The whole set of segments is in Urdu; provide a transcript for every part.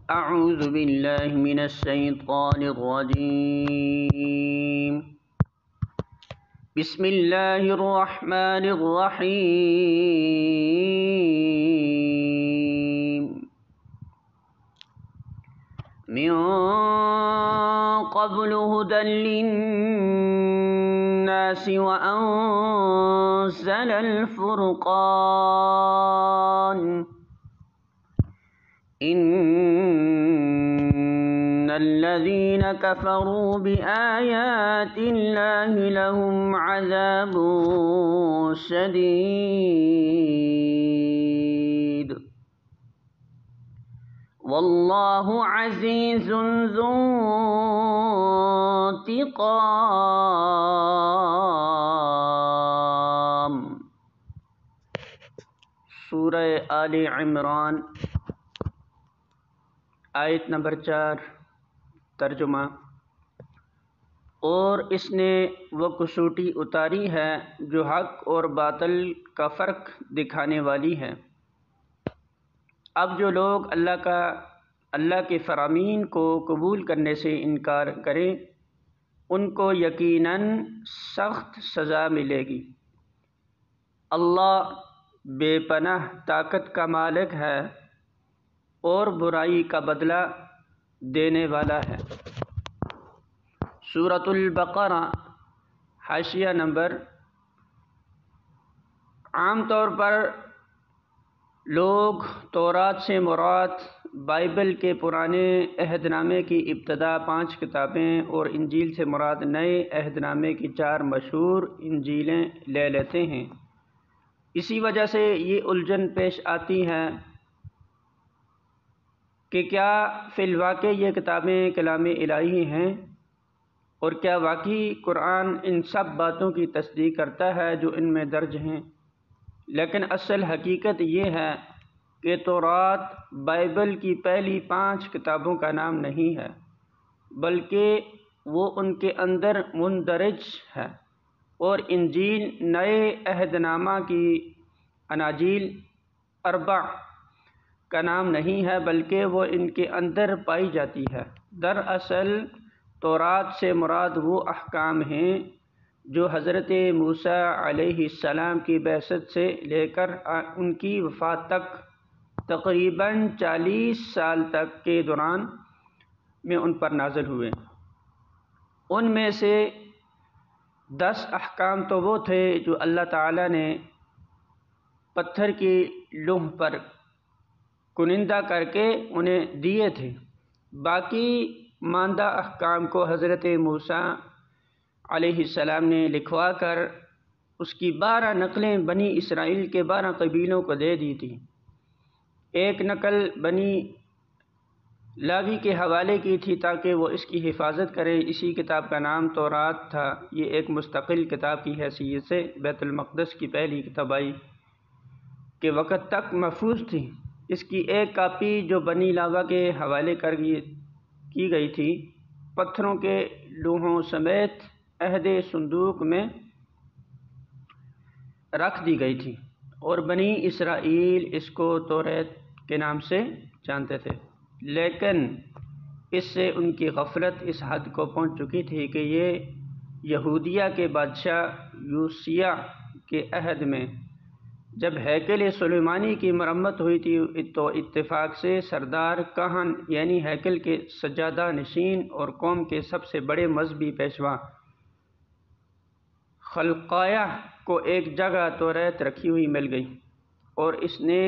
أعوذ بالله من الشيطان الرجيم. بسم الله الرحمن الرحيم. من قبل هدى للناس وأنزل الفرقان. إن الذين كفروا بآيات الله لهم عذاب شديد والله عزيز ذو انتقام. سورہ آل عمران آیت نمبر 4. ترجمہ: اور اس نے وہ کسوٹی اتاری ہے جو حق اور باطل کا فرق دکھانے والی ہے۔ اب جو لوگ اللہ کے فرامین کو قبول کرنے سے انکار کریں ان کو یقیناً سخت سزا ملے گی۔ اللہ بے پناہ طاقت کا مالک ہے اور برائی کا بدلہ دینے والا ہے۔ سورۃ البقرہ حاشیہ نمبر۔ عام طور پر لوگ تورات سے مراد بائبل کے پرانے عہد نامے کی ابتدا 5 کتابیں اور انجیل سے مراد نئے عہد نامے کی 4 مشہور انجیلیں لے لیتے ہیں۔ اسی وجہ سے یہ الجھن پیش آتی ہے کہ کیا فی الواقع یہ کتابیں کلام الہی ہیں، اور کیا واقعی قرآن ان سب باتوں کی تصدیق کرتا ہے جو ان میں درج ہیں؟ لیکن اصل حقیقت یہ ہے کہ تورات بائبل کی پہلی 5 کتابوں کا نام نہیں ہے، بلکہ وہ ان کے اندر مندرج ہے، اور انجیل نئے عہد نامہ کی اناجیل 4 کا نام نہیں ہے، بلکہ وہ ان کے اندر پائی جاتی ہے۔ دراصل تورات سے مراد وہ احکام ہیں جو حضرت موسیٰ علیہ السلام کی بعثت سے لے کر ان کی وفات تک تقریباً 40 سال تک کے دوران میں ان پر نازل ہوئے۔ ان میں سے 10 احکام تو وہ تھے جو اللہ تعالیٰ نے پتھر کی لوح پر کنندہ کر کے انہیں دیے تھے۔ باقی ماندہ احکام کو حضرت موسیٰ علیہ السلام نے لکھوا کر اس کی 12 نقلیں بنی اسرائیل کے 12 قبیلوں کو دے دی تھی۔ ایک نقل بنی لاوی کے حوالے کی تھی تاکہ وہ اس کی حفاظت کرے۔ اسی کتاب کا نام تورات تھا۔ یہ ایک مستقل کتاب کی حیثیت سے بیت المقدس کی پہلی کتابائی کے وقت تک محفوظ تھی۔ اس کی ایک کاپی جو بنی لاوا کے حوالے کی گئی تھی، پتھروں کے لوحوں سمیت عہد صندوق میں رکھ دی گئی تھی، اور بنی اسرائیل اس کو توریت کے نام سے جانتے تھے۔ لیکن اس سے ان کی غفلت اس حد کو پہنچ چکی تھی کہ یہ یہودیہ کے بادشاہ یوسیہ کے عہد میں جب ہیکل سلیمانی کی مرمت ہوئی تھی تو اتفاق سے سردار کہن یعنی ہیکل کے سجادہ نشین اور قوم کے سب سے بڑے مذہبی پیشوا خلقیہ کو ایک جگہ توریت رکھی ہوئی مل گئی، اور اس نے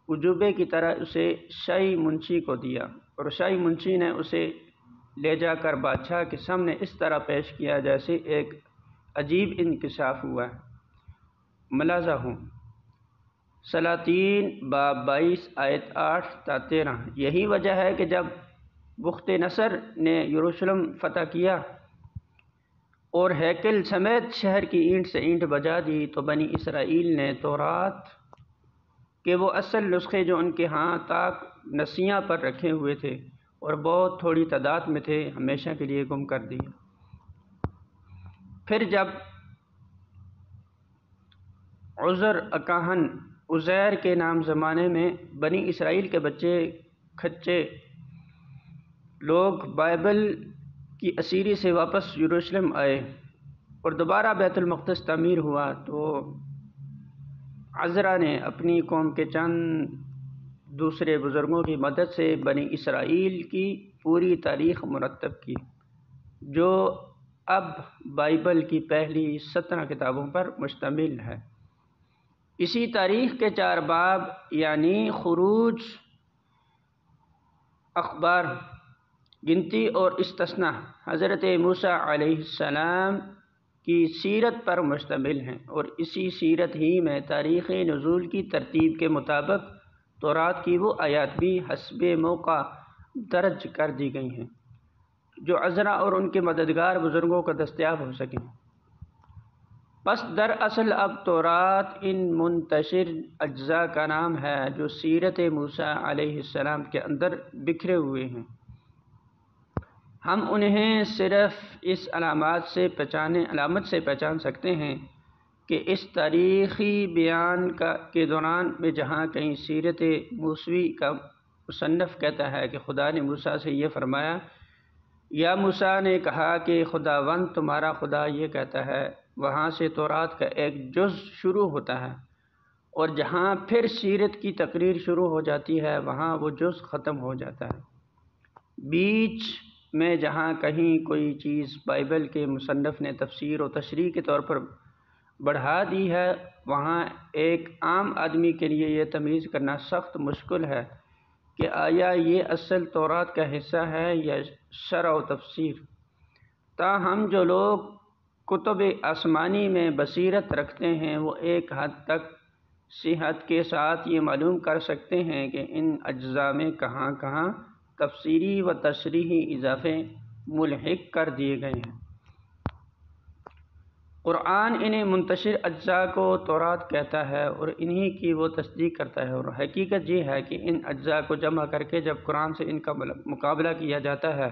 عجوبے کی طرح اسے شاہی منشی کو دیا، اور شاہی منشی نے اسے لے جا کر بادشاہ کے سامنے اس طرح پیش کیا جیسے ایک عجیب انکشاف ہوا ہے۔ ملاحظہ ہوں سلاطین باب 22 آیت 8 تا 13۔ یہی وجہ ہے کہ جب بخت نصر نے یروشلم فتح کیا اور ہیکل سمیت شہر کی اینٹ سے اینٹ بجا دی تو بنی اسرائیل نے تورات کے وہ اصل نسخے جو ان کے ہاں طاق نسیاں پر رکھے ہوئے تھے اور بہت تھوڑی تعداد میں تھے، ہمیشہ کے لیے گم کر دیے۔ پھر جب عزر اکاہن عزیر کے نام زمانے میں بنی اسرائیل کے بچے کھچے لوگ بائبل کی اسیری سے واپس یروشلم آئے اور دوبارہ بیت المقدس تعمیر ہوا، تو عزرا نے اپنی قوم کے چند دوسرے بزرگوں کی مدد سے بنی اسرائیل کی پوری تاریخ مرتب کی، جو اب بائبل کی پہلی 17 کتابوں پر مشتمل ہے۔ اسی تاریخ کے 4 باب یعنی خروج، اخبار، گنتی اور استثناء حضرت موسیٰ علیہ السلام کی سیرت پر مشتمل ہیں، اور اسی سیرت ہی میں تاریخ نزول کی ترتیب کے مطابق تورات کی وہ آیات بھی حسب موقع درج کر دی گئی ہیں جو عزرا اور ان کے مددگار بزرگوں کو دستیاب ہو سکیں۔ پس دراصل اب تورات ان منتشر اجزاء کا نام ہے جو سیرت موسیٰ علیہ السلام کے اندر بکھرے ہوئے ہیں۔ ہم انہیں صرف اس علامت سے پہچان سکتے ہیں کہ اس تاریخی بیان کے دوران میں جہاں کہیں سیرت موسوی کا مصنف کہتا ہے کہ خدا نے موسیٰ سے یہ فرمایا، یا موسیٰ نے کہا کہ خداوند تمہارا خدا یہ کہتا ہے، وہاں سے تورات کا ایک جز شروع ہوتا ہے، اور جہاں پھر سیرت کی تقریر شروع ہو جاتی ہے وہاں وہ جز ختم ہو جاتا ہے۔ بیچ میں جہاں کہیں کوئی چیز بائبل کے مصنف نے تفسیر و تشریح کے طور پر بڑھا دی ہے، وہاں ایک عام آدمی کے لیے یہ تمیز کرنا سخت مشکل ہے کہ آیا یہ اصل تورات کا حصہ ہے یا شرح و تفسیر۔ تاہم جو لوگ کتب آسمانی میں بصیرت رکھتے ہیں وہ ایک حد تک صحت کے ساتھ یہ معلوم کر سکتے ہیں کہ ان اجزاء میں کہاں کہاں تفسیری و تشریحی اضافے ملحق کر دیے گئے ہیں۔ قرآن انہیں منتشر اجزاء کو تورات کہتا ہے اور انہی کی وہ تصدیق کرتا ہے، اور حقیقت یہ ہے کہ ان اجزاء کو جمع کر کے جب قرآن سے ان کا مقابلہ کیا جاتا ہے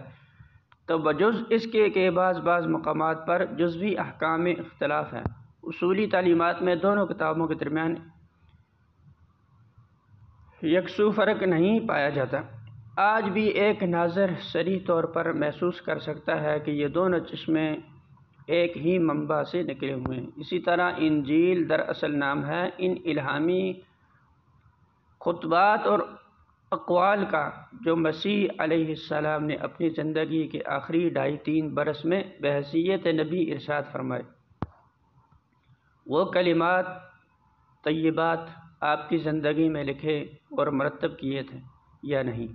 تو بجز اس کے بعض مقامات پر جزوی احکام میں اختلاف ہے۔ اصولی تعلیمات میں دونوں کتابوں کے درمیان یکسو فرق نہیں پایا جاتا۔ آج بھی ایک ناظر صریح طور پر محسوس کر سکتا ہے کہ یہ دونوں چشمے ایک ہی منبع سے نکلے ہوئے ہیں۔ اسی طرح انجیل دراصل نام ہے ان الہامی خطبات اور اقوال کا جو مسیح علیہ السلام نے اپنی زندگی کے آخری 2.5-3 برس میں بحیثیت نبی ارشاد فرمائے۔ وہ کلمات طیبات آپ کی زندگی میں لکھے اور مرتب کیے تھے یا نہیں،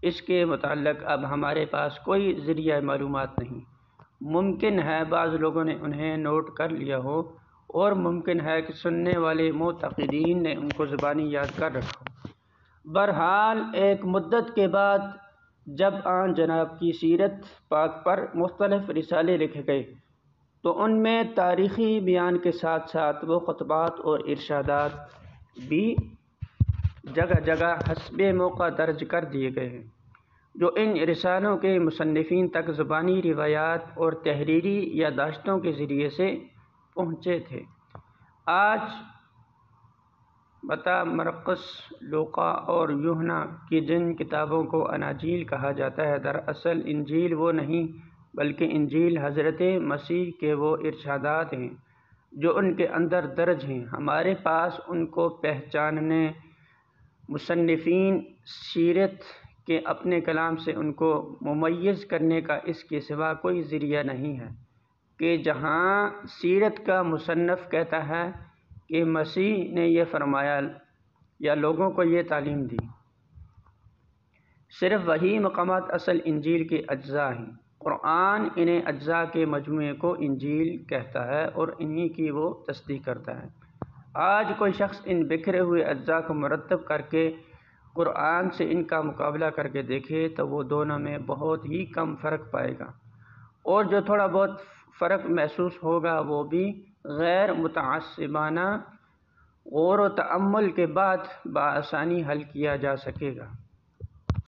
اس کے متعلق اب ہمارے پاس کوئی ذریعہ معلومات نہیں۔ ممکن ہے بعض لوگوں نے انہیں نوٹ کر لیا ہو، اور ممکن ہے کہ سننے والے معتقدین نے ان کو زبانی یاد کر رکھا ہو۔ بہرحال ایک مدت کے بعد جب آن جناب کی سیرت پاک پر مختلف رسالے لکھے گئے تو ان میں تاریخی بیان کے ساتھ ساتھ وہ خطبات اور ارشادات بھی جگہ جگہ حسب موقع درج کر دیے گئے ہیں جو ان رسالوں کے مصنفین تک زبانی روایات اور تحریری یادداشتوں کے ذریعے سے پہنچے تھے۔ آج متی، مرقس، لوقا اور یوحنا کی جن کتابوں کو اناجیل کہا جاتا ہے، دراصل انجیل وہ نہیں بلکہ انجیل حضرت مسیح کے وہ ارشادات ہیں جو ان کے اندر درج ہیں۔ ہمارے پاس ان کو پہچاننے، مصنفین سیرت کے اپنے کلام سے ان کو ممیز کرنے کا اس کے سوا کوئی ذریعہ نہیں ہے کہ جہاں سیرت کا مصنف کہتا ہے کہ مسیح نے یہ فرمایا یا لوگوں کو یہ تعلیم دی، صرف وہی مقامات اصل انجیل کے اجزاء ہیں۔ قرآن انہیں اجزاء کے مجموعے کو انجیل کہتا ہے اور انہی کی وہ تصدیق کرتا ہے۔ آج کوئی شخص ان بکھرے ہوئے اجزاء کو مرتب کر کے قرآن سے ان کا مقابلہ کر کے دیکھے تو وہ دونوں میں بہت ہی کم فرق پائے گا، اور جو تھوڑا بہت فرق محسوس ہوگا وہ بھی غیر متعصبانہ غور و تأمل کے بعد بآسانی حل کیا جا سکے گا۔